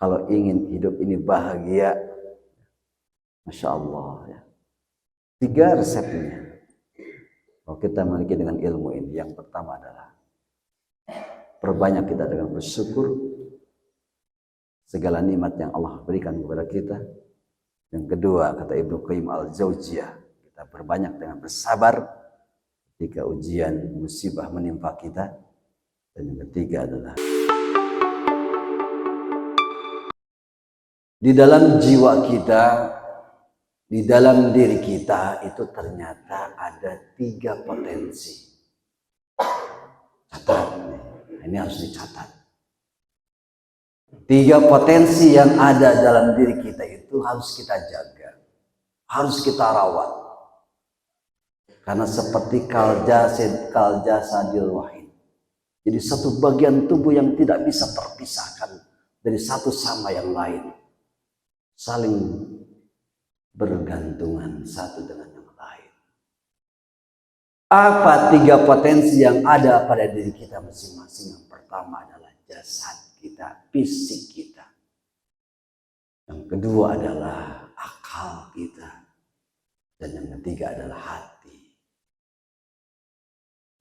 Kalau ingin hidup ini bahagia, Masya Allah ya. 3 resepnya. Kalau kita memiliki dengan ilmu ini, yang pertama adalah perbanyak kita dengan bersyukur segala nikmat yang Allah berikan kepada kita. Yang kedua, kata Ibnu Qayyim al-Jauziyah, kita berbanyak dengan bersabar ketika ujian musibah menimpa kita. Dan yang ketiga adalah di dalam jiwa kita, di dalam diri kita itu ternyata ada 3 potensi. Catat, ini harus dicatat. 3 potensi yang ada dalam diri kita itu harus kita jaga, harus kita rawat. Karena seperti kaljasadil wahid. Jadi satu bagian tubuh yang tidak bisa terpisahkan dari satu sama yang lain. Saling bergantungan satu dengan yang lain. Apa 3 potensi yang ada pada diri kita masing-masing? Yang pertama adalah jasad kita, fisik kita. Yang kedua adalah akal kita. Dan yang ketiga adalah hati.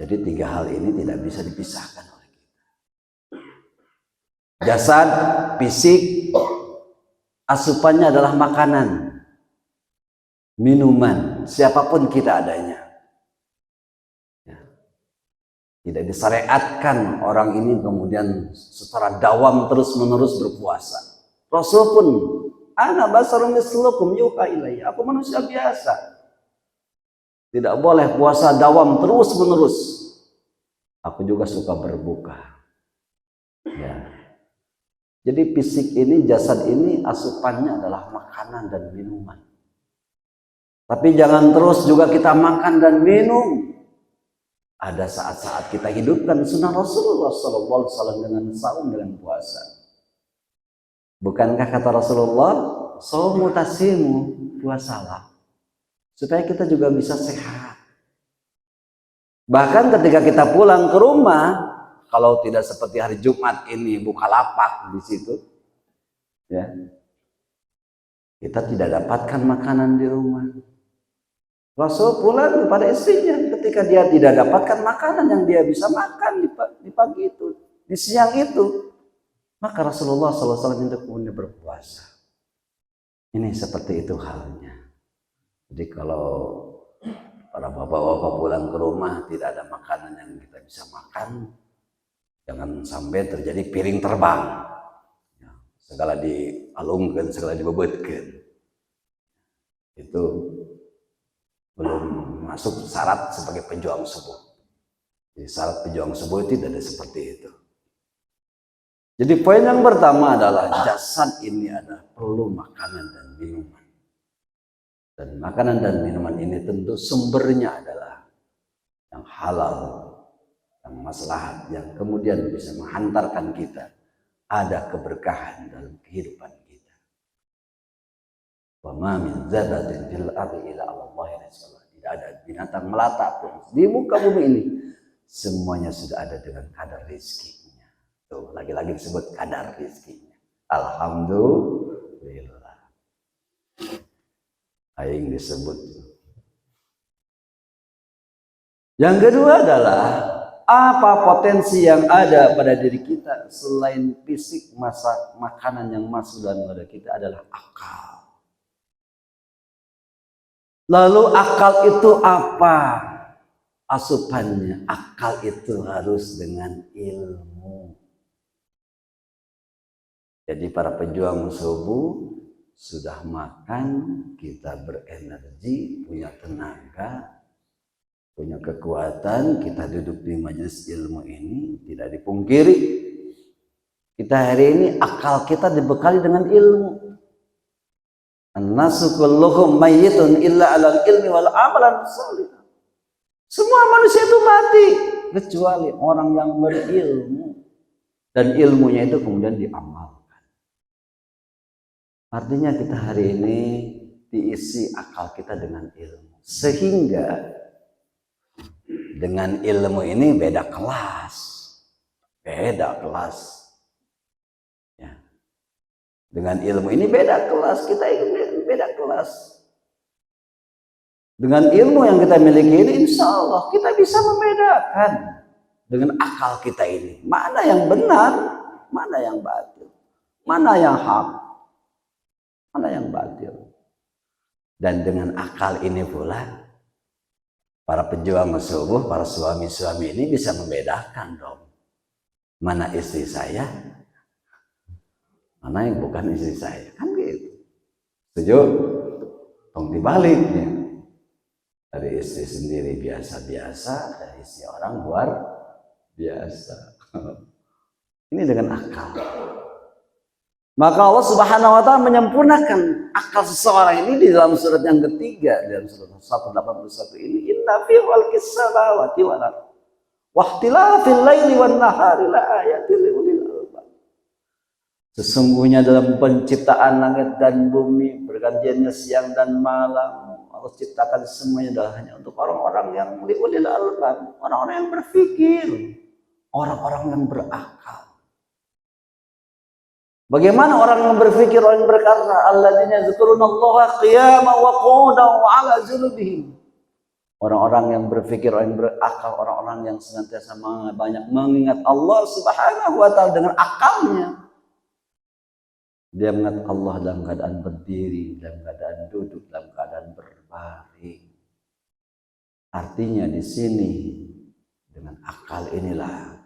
Jadi 3 hal ini tidak bisa dipisahkan oleh kita. Jasad, fisik, asupannya adalah makanan, minuman, siapapun kita adanya. Ya. Tidak disyariatkan orang ini kemudian secara dawam terus-menerus berpuasa. Rasul pun, ana basarun mislukum yuha ilayya, aku manusia biasa. Tidak boleh puasa dawam terus-menerus. Aku juga suka berbuka. Ya. Jadi fisik ini, jasad ini asupannya adalah makanan dan minuman. Tapi jangan terus juga kita makan dan minum. Ada saat-saat kita hidupkan sunnah Rasulullah SAW dengan saum, dengan puasa. Bukankah kata Rasulullah, saumu tasimu, puasalah. Supaya kita juga bisa sehat. Bahkan ketika kita pulang ke rumah, kalau tidak seperti hari Jumat ini buka lapak di situ, ya, kita tidak dapatkan makanan di rumah. Rasul pulang kepada istrinya ketika dia tidak dapatkan makanan yang dia bisa makan di pagi itu, di siang itu, maka Rasulullah SAW itu kemudian berpuasa. Ini seperti itu halnya. Jadi kalau para bapak-bapak pulang ke rumah tidak ada makanan yang kita bisa makan, jangan sampai terjadi piring terbang, ya, segala dialungkan, segala dibebetkan. Itu belum masuk syarat sebagai pejuang subuh. Jadi syarat pejuang subuh itu tidak seperti itu. Jadi poin yang pertama adalah jasad ini ada perlu makanan dan minuman. Dan makanan dan minuman ini tentu sumbernya adalah yang halal, yang maslahat, yang kemudian bisa menghantarkan kita ada keberkahan dalam kehidupan kita. Wa ma min zabatin fil ardi illa 'ala Allahi rizquha. Tidak ada binatang melata pun di muka bumi ini, semuanya sudah ada dengan kadar rezekinya. Tuh, lagi-lagi disebut kadar rezekinya. Alhamdulillah. Aing disebut. Yang kedua adalah apa potensi yang ada pada diri kita selain fisik, makanan yang masuk dalam diri kita adalah akal. Lalu akal itu apa asupannya? Akal itu harus dengan ilmu. Jadi para pejuang subuh sudah makan, kita berenergi, punya tenaga, punya kekuatan, kita duduk di majelis ilmu ini, tidak dipungkiri. Kita hari ini akal kita dibekali dengan ilmu. An-nasu kulluhum mayyitun illa 'alal ilmi wal amalan shalih. Semua manusia itu mati kecuali orang yang berilmu dan ilmunya itu kemudian diamalkan. Artinya kita hari ini diisi akal kita dengan ilmu. Sehingga dengan ilmu ini beda kelas. Beda kelas. Ya. Dengan ilmu ini beda kelas, kita ini beda kelas. Dengan ilmu yang kita miliki ini, insya Allah kita bisa membedakan dengan akal kita ini. Mana yang benar, mana yang batil, mana yang hak, mana yang batil. Dan dengan akal ini pula, para pejuang subuh, para suami-suami ini bisa membedakan dong. Mana istri saya, mana yang bukan istri saya. Kan gitu. Setuju? Tong dibaliknya. Dari istri sendiri biasa-biasa, dari istri orang luar biasa. Ini dengan akal. Maka Allah Subhanahu wa taala menyempurnakan akal seseorang ini di dalam surat yang ketiga, dalam surat 181 ini, inna fi khalqis samawati wal ardh wa ikhtilafil laili wan nahari la ayatin li ulil albab. Sesungguhnya dalam penciptaan langit dan bumi, bergantiannya siang dan malam, Allah ciptakan semuanya adalah hanya untuk orang-orang yang li ulil albab, orang-orang yang berpikir, orang-orang yang berakal. Bagaimana orang yang berpikir, orang yang berkata, alladzina yazkurunallaha qiyaman wa qu'udan wa 'ala junubihim. Orang-orang yang berpikir, orang yang berakal, orang-orang yang senantiasa banyak mengingat Allah Subhanahu wa taala dengan akalnya. Dia mengingat Allah dalam keadaan berdiri, dalam keadaan duduk, dalam keadaan berbaring. Artinya di sini dengan akal inilah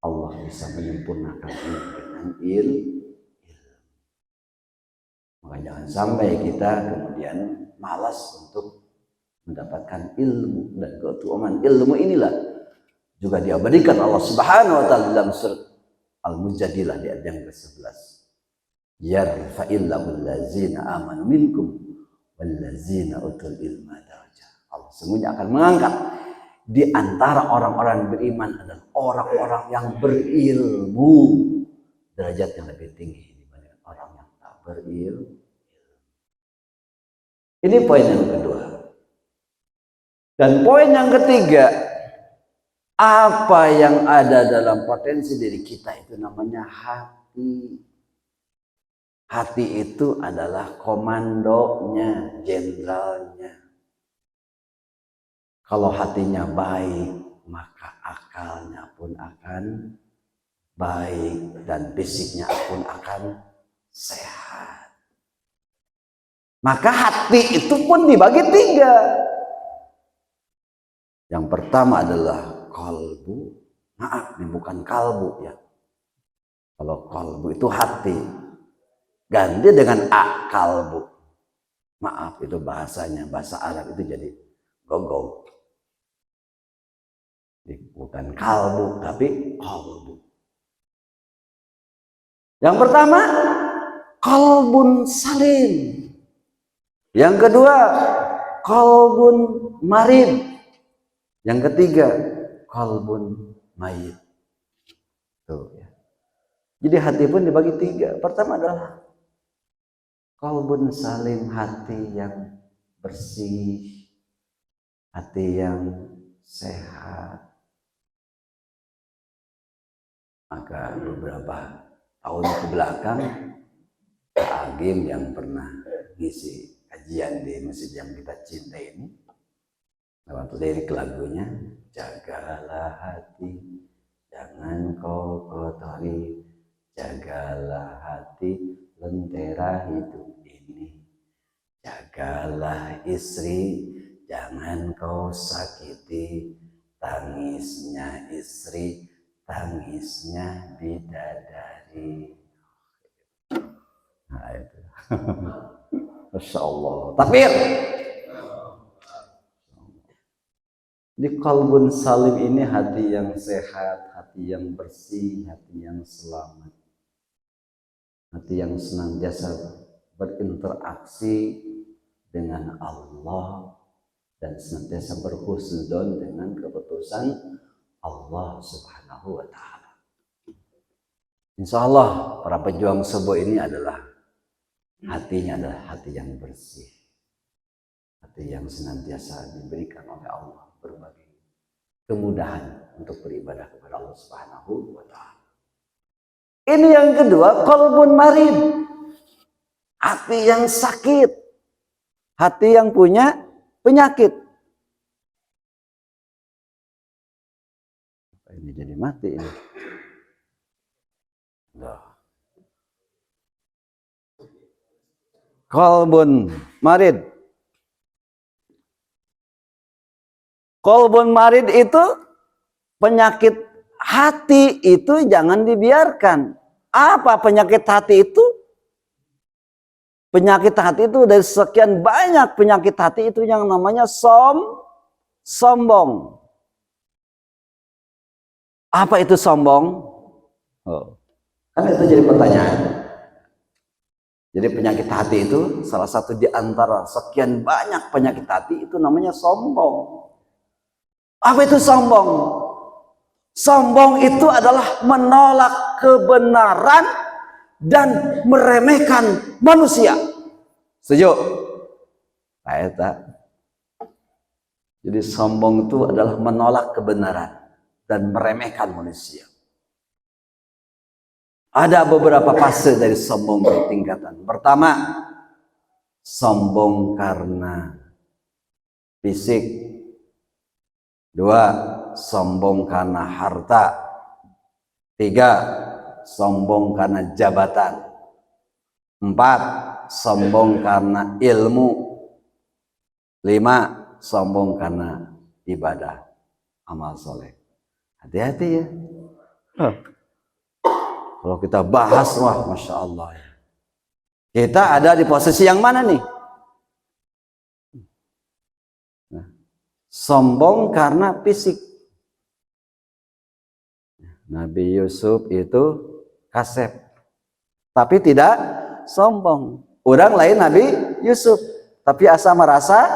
Allah bisa menyempurnakan ini dengan ilmu. Maka jangan sampai kita kemudian malas untuk mendapatkan ilmu, dan keutamaan ilmu inilah juga diabadikan Allah Subhanahu wa taala dalam surat Al-Mujadilah di ayat yang ke-11. Yarfa'illahu allazina amanu minkum wallazina utul ilma darajat. Allah sesungguhnya akan mengangkat di antara orang-orang beriman adalah orang-orang yang berilmu, derajat yang lebih tinggi dibanding orang yang tak berilmu. Ini poin yang kedua. Dan poin yang ketiga, apa yang ada dalam potensi diri kita itu namanya hati. Hati itu adalah komandonya, jenderalnya. Kalau hatinya baik, maka akalnya pun akan baik dan fisiknya pun akan sehat. Maka hati itu pun dibagi tiga. Yang pertama adalah qalbu. Maaf, ini bukan kalbu ya. Kalau qalbu itu hati. Ganti dengan kalbu. Maaf, itu bahasanya, bahasa Arab itu jadi gogong. Bukan kalbu, tapi qalbu. Yang pertama, qalbun salim. Yang kedua, qalbun marid. Yang ketiga, qalbun mayit. Tuh ya. Jadi hati pun dibagi tiga. Pertama adalah qalbun salim, hati yang bersih, hati yang sehat. Maka beberapa tahun ke belakang, Pak Agim yang pernah ngisi kajian di masjid yang kita cintai ini, lewat lirik lagunya, jagalah hati, jangan kau kotori, jagalah hati, lentera hidup ini, jagalah istri, jangan kau sakiti, tangisnya istri, tangisnya bidadari. Nah itu. Masya Allah. Takbir. Di qalbun salim ini hati yang sehat, hati yang bersih, hati yang selamat. Hati yang senantiasa berinteraksi dengan Allah dan senantiasa berhusnuzon dengan keputusan Allah Subhanahu wa taala. Insya Allah para pejuang subuh ini adalah hatinya adalah hati yang bersih, hati yang senantiasa diberikan oleh Allah berbagai kemudahan untuk beribadah kepada Allah Subhanahu wa taala. Ini yang kedua, qalbun marid. hati yang sakit, hati yang punya penyakit. Ini jadi mati ini. Qalbun marid. Qalbun marid itu penyakit hati itu jangan dibiarkan. Apa penyakit hati itu? Penyakit hati itu dari sekian banyak penyakit hati itu yang namanya sombong. Apa itu sombong? Oh. Kan itu jadi pertanyaan. Jadi penyakit hati itu salah satu di antara sekian banyak penyakit hati itu namanya sombong. Apa itu sombong? Sombong itu adalah menolak kebenaran dan meremehkan manusia. Setuju? Jadi sombong itu adalah menolak kebenaran dan meremehkan manusia. Ada beberapa fase dari sombong bertingkatan. Pertama, sombong karena fisik. Dua, sombong karena harta. Tiga, sombong karena jabatan. Empat, sombong karena ilmu. Lima, sombong karena ibadah, amal soleh. Hati-hati ya. Kalau kita bahas, wah Masya Allah. Kita ada di posisi yang mana nih? Sombong karena fisik. Nabi Yusuf itu kasep, tapi tidak sombong. Orang lain Nabi Yusuf, tapi asa merasa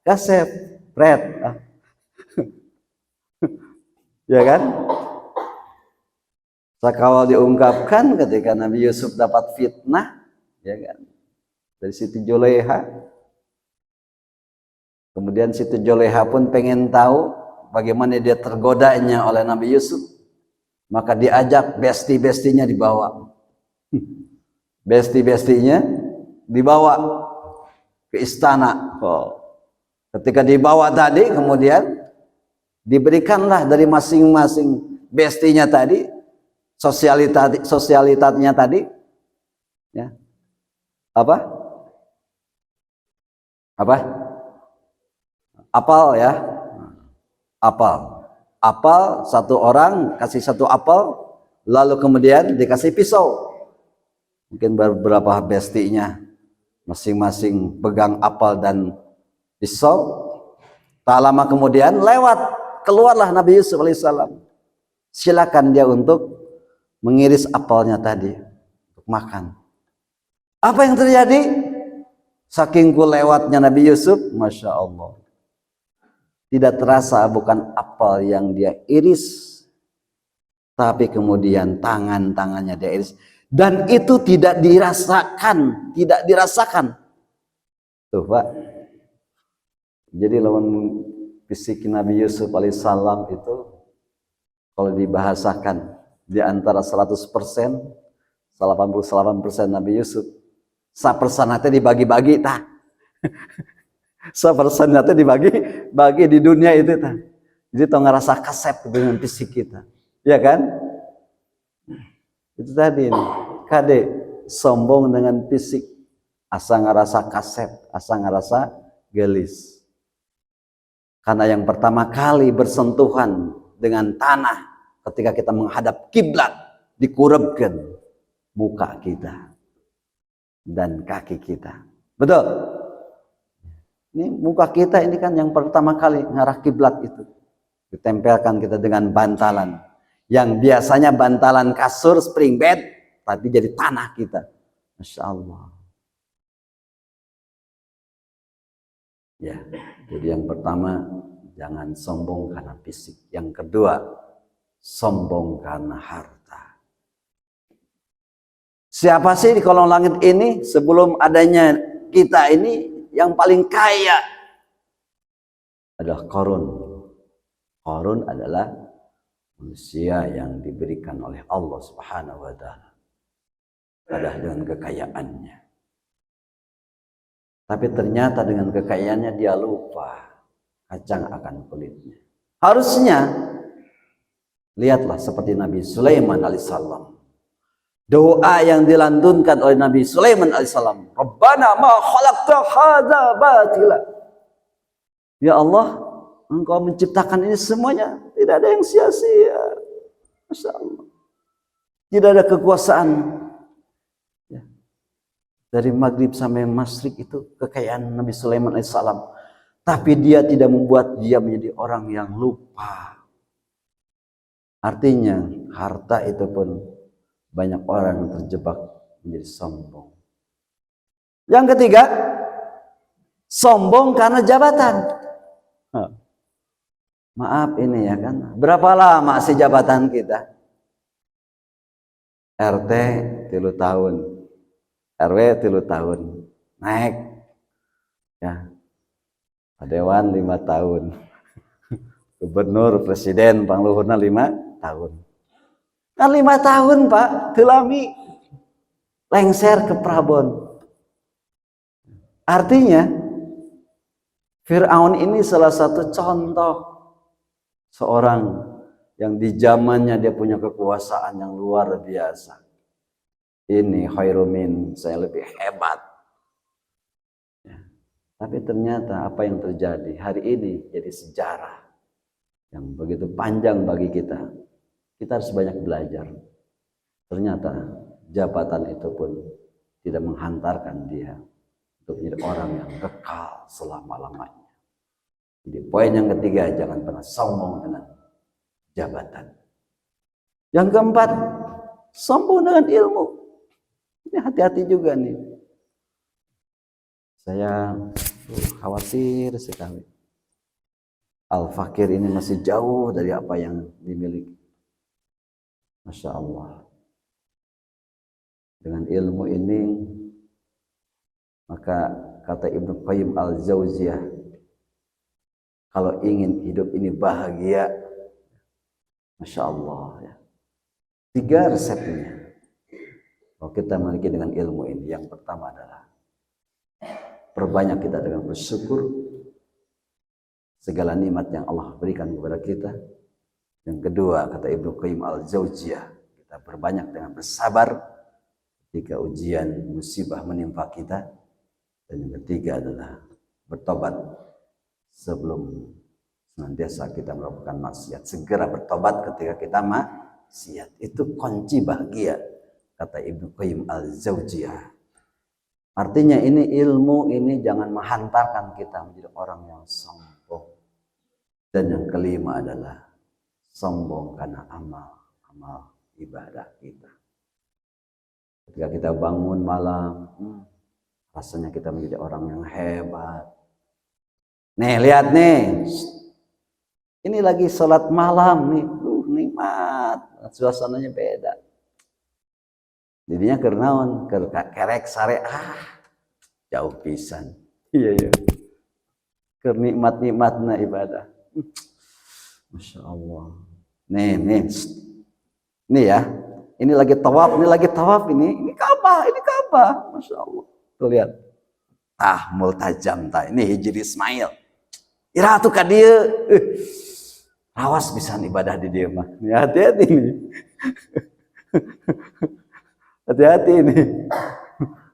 kasep, red. Ya kan? Sakawal diungkapkan ketika Nabi Yusuf dapat fitnah, ya kan? Dari Siti Juleha. Kemudian Siti Juleha pun pengen tahu bagaimana dia tergodanya oleh Nabi Yusuf. Maka diajak besti-bestinya dibawa. Besti-bestinya dibawa ke istana. Ketika dibawa tadi, kemudian diberikanlah dari masing-masing bestinya tadi, sosialitasnya tadi, ya. Apa? Apel ya. Apel satu orang kasih satu apel, lalu kemudian dikasih pisau. Mungkin beberapa bestinya masing-masing pegang apel dan pisau. Tak lama kemudian keluarlah Nabi Yusuf alaihissalam. Silakan dia untuk mengiris apelnya tadi untuk makan. Apa yang terjadi? Saking lewatnya Nabi Yusuf, Masya Allah, tidak terasa bukan apel yang dia iris, tapi kemudian tangannya dia iris, dan itu tidak dirasakan. Tuh Pak. Jadi lawan fisik Nabi Yusuf alaihissalam itu kalau dibahasakan di antara 100%, 88% Nabi Yusuf, 1% dibagi-bagi tah. 1% dibagi di dunia itu tah. Jadi tau ngerasa kasep dengan fisik kita. Ya kan? Itu tadi nih. Kade sombong dengan fisik, asa ngerasa kasep, asa ngerasa gelis. Karena yang pertama kali bersentuhan dengan tanah ketika kita menghadap kiblat, dikurabkan muka kita dan kaki kita. Betul? Ini muka kita ini kan yang pertama kali ngarah kiblat itu. Ditempelkan kita dengan bantalan. Yang biasanya bantalan kasur, spring bed, tapi jadi tanah kita. Masya Allah. Ya, jadi yang pertama, jangan sombong karena fisik. Yang kedua, sombong karena harta. Siapa sih di kolong langit ini sebelum adanya kita ini yang paling kaya? Adalah Qarun. Qarun adalah manusia yang diberikan oleh Allah Subhanahu wa taala. Adalah dengan kekayaannya. Tapi ternyata dengan kekayaannya dia lupa kacang akan kulitnya. Harusnya lihatlah seperti Nabi Sulaiman alaihissalam. Doa yang dilantunkan oleh Nabi Sulaiman alaihissalam, Rabbana ma khalaqta hadza batila. Ya Allah, Engkau menciptakan ini semuanya, tidak ada yang sia-sia. Masya Allah. Tidak ada kekuasaan. Ya. Dari maghrib sampai masyrik itu kekayaan Nabi Sulaiman alaihissalam. Tapi dia tidak membuat dia menjadi orang yang lupa. Artinya harta itu pun banyak orang yang terjebak menjadi sombong. Yang ketiga, sombong karena jabatan. Maaf ini ya kan, berapa lama sih jabatan kita? RT 3 tahun, RW 3 tahun, naik ya, Dewan 5 tahun, Gubernur, Presiden, Pangluhurna 5 tahun. Kan 5 tahun Pak, telami lengser ke Prabon. Artinya Fir'aun ini salah satu contoh seorang yang di zamannya dia punya kekuasaan yang luar biasa. Ini khairumin, saya lebih hebat. Ya. Tapi ternyata apa yang terjadi hari ini jadi sejarah yang begitu panjang bagi kita. Kita harus banyak belajar. Ternyata jabatan itu pun tidak menghantarkan dia untuk menjadi orang yang kekal selama-lamanya. Jadi poin yang ketiga, jangan pernah sombong dengan jabatan. Yang keempat, sombong dengan ilmu. Ini hati-hati juga nih. Saya khawatir sekali. Al-Fakir ini masih jauh dari apa yang dimiliki. Masya Allah. Dengan ilmu ini, maka kata Ibnu Qayyim al-Jauziyah, kalau ingin hidup ini bahagia, Masya Allah ya. 3 resepnya. Kalau kita memiliki dengan ilmu ini, yang pertama adalah perbanyak kita dengan bersyukur segala nikmat yang Allah berikan kepada kita. Yang kedua, kata Ibnu Qayyim al-Jauziyah, kita perbanyak dengan bersabar ketika ujian musibah menimpa kita. Dan yang ketiga adalah bertobat sebelum senantiasa kita melakukan maksiat. Segera bertobat ketika kita maksiat. Itu kunci bahagia, kata Ibnu Qayyim al-Jauziyah. Artinya ini ilmu ini jangan menghantarkan kita menjadi orang yang sombong. Dan yang kelima adalah sombong karena amal ibadah kita. Ketika kita bangun malam, rasanya kita menjadi orang yang hebat. Nih lihat nih, ini lagi sholat malam nih, nikmat, suasananya beda. Jadinya kernaon, kerek sare, jauh pisan. Iya. Kernikmat-nikmatna ibadah. Masya Allah. Nih ya. Ini lagi tawaf, ini Ka'bah, Masya Allah. Tuh lihat. Multajam ini Hijri Ismail. Ira tuh ka dieu. Rawas pisan ibadah di dieu mah. Hati-hati nih. Hati-hati ini.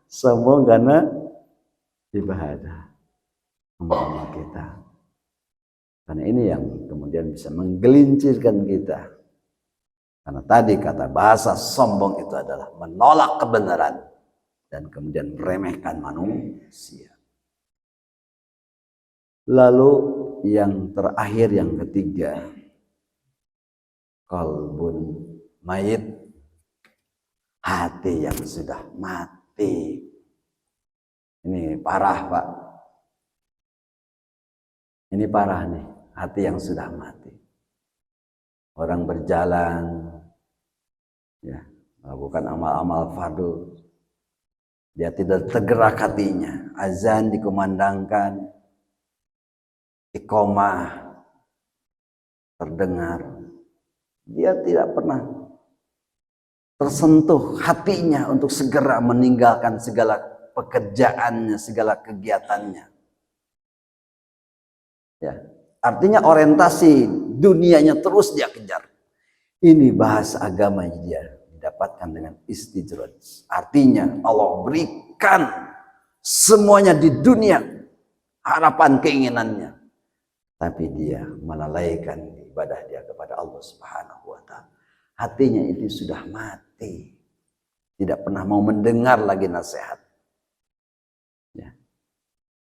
Sombong karena ibadah umpama kita. Karena ini yang kemudian bisa menggelincirkan kita. Karena tadi kata bahasa sombong itu adalah menolak kebenaran dan kemudian meremehkan manusia. Lalu yang terakhir, yang ketiga, qalbun mayit, hati yang sudah mati. Ini parah Pak. Ini parah nih, hati yang sudah mati. Orang berjalan, ya, melakukan amal-amal fardu, dia tidak tergerak hatinya. Azan dikumandangkan, iqamah terdengar, dia tidak pernah tersentuh hatinya untuk segera meninggalkan segala pekerjaannya, segala kegiatannya. Ya, artinya orientasi dunianya terus dia kejar. Ini bahasa agamanya dia didapatkan dengan istijraj. Artinya Allah berikan semuanya di dunia, harapan keinginannya. Tapi dia melalaikan ibadah dia kepada Allah Subhanahu wa taala. Hatinya itu sudah mati. Tidak pernah mau mendengar lagi nasihat. Ya.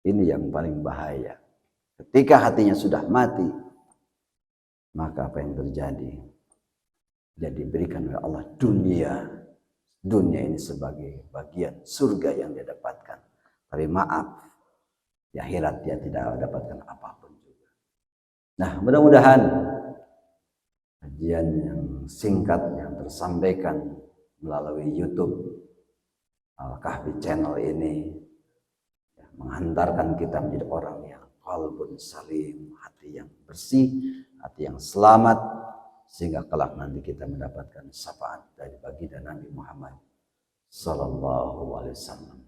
Ini yang paling bahaya. Ketika hatinya sudah mati, maka apa yang terjadi? Dia diberikan oleh Allah dunia ini sebagai bagian surga yang dia dapatkan. Tapi maaf, di akhirat dia tidak dapatkan apapun juga. Nah, mudah-mudahan kajian yang singkat yang tersampaikan melalui YouTube Al-Kahfi Channel ini ya, menghantarkan kita menjadi orang yang qalbun salim, hati yang bersih, hati yang selamat, sehingga kelak nanti kita mendapatkan syafaat dari baginda Nabi Muhammad sallallahu alaihi wasallam.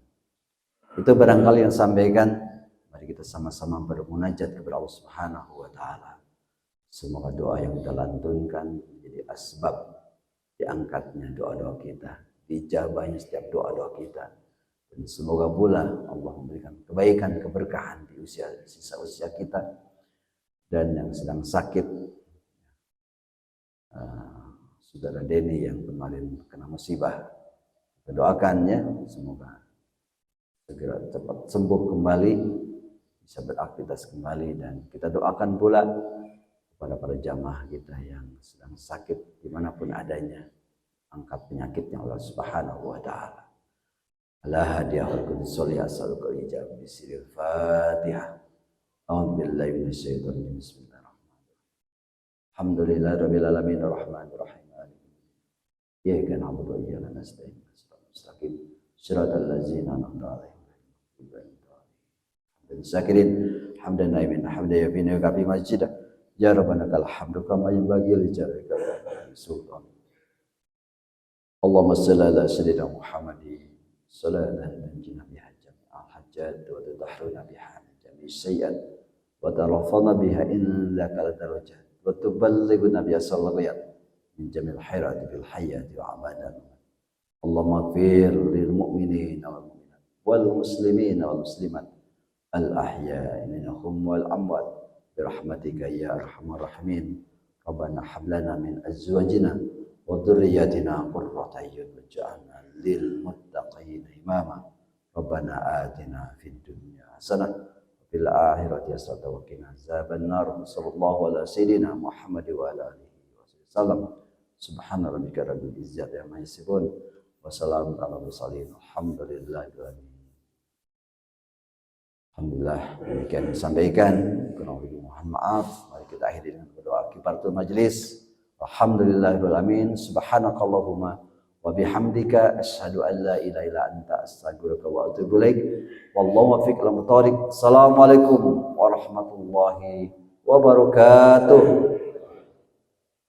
Itu barangkali yang sampaikan. Mari kita sama-sama bermunajat kepada Allah Subhanahu wa taala. Semoga doa yang kita lantunkan menjadi asbab diangkatnya doa-doa kita, dijabahnya setiap doa-doa kita. Dan semoga pula Allah memberikan kebaikan, keberkahan di sisa usia kita. Dan yang sedang sakit, saudara Denny yang kemarin kena musibah, kita doakan ya, semoga segera cepat sembuh kembali, bisa beraktivitas kembali. Dan kita doakan pula kepada para jamaah kita yang sedang sakit dimanapun adanya, angkat penyakitnya Allah Subhanahu wa taala. Ala hadiyahul qudus sholli as'aluka ijab bisiril Fatihah. A'udzu billahi minasyaitonir rajim. Bismillahirrahmanirrahim. Alhamdulillahi rabbil alamin arrahmanir rahim. Iyyaka na'budu wa iyyaka nasta'in. Shiratal mustaqim. Shiratal ladzina an'amta 'alaihim ghairil maghdubi 'alaihim. Syakirin hamdan naimin hamdan yafina kafi masjidah. Ya Rabbana kal hamdu kama yanbaghi li jalika sultan. Allahumma shalli ala sayyidina Muhammadin salatan tanjina biha jami'al hajjat wa tudahhiruna biha jami'is sayyi'at wa tarfa'na biha indaka darajat wa tuballighuna biha sallallahu min jami'il khairati fil hayati wa abadan. Allahumma ighfir lil mu'minina wal mu'minat wal muslimina wal muslimat al ahya'i minhum wal amwat birahmatika ya arhamar rahimin. Rabbana hab lana min azwajina wa dhurriyyatina qurrata a'yun waj'alna lil muttaqina imama. Rabbana atina fid dunya hasanah wa fil akhirati hasanah wa qina azaban nar. Sallallahu ala sayyidina Muhammad wa ala alihi wasallam. Subhana rabbika rabbil izzati amma yasifun wa salamun alal mursalin. Alhamdulillahirabbil alamin. Alhamdulillah, demikian disampaikan. Kurang lebih mohon maaf. Mari kita akhiri dengan berdoa kifaratul majlis. Alhamdulillahirabbil alamin. Subhanakallahumma wa bihamdika asyhadu an la ilaha illa anta astaghfiruka wa atubu ilaik. Wallahu muwaffiq ila thoriq. Assalamualaikum warahmatullahi wabarakatuh.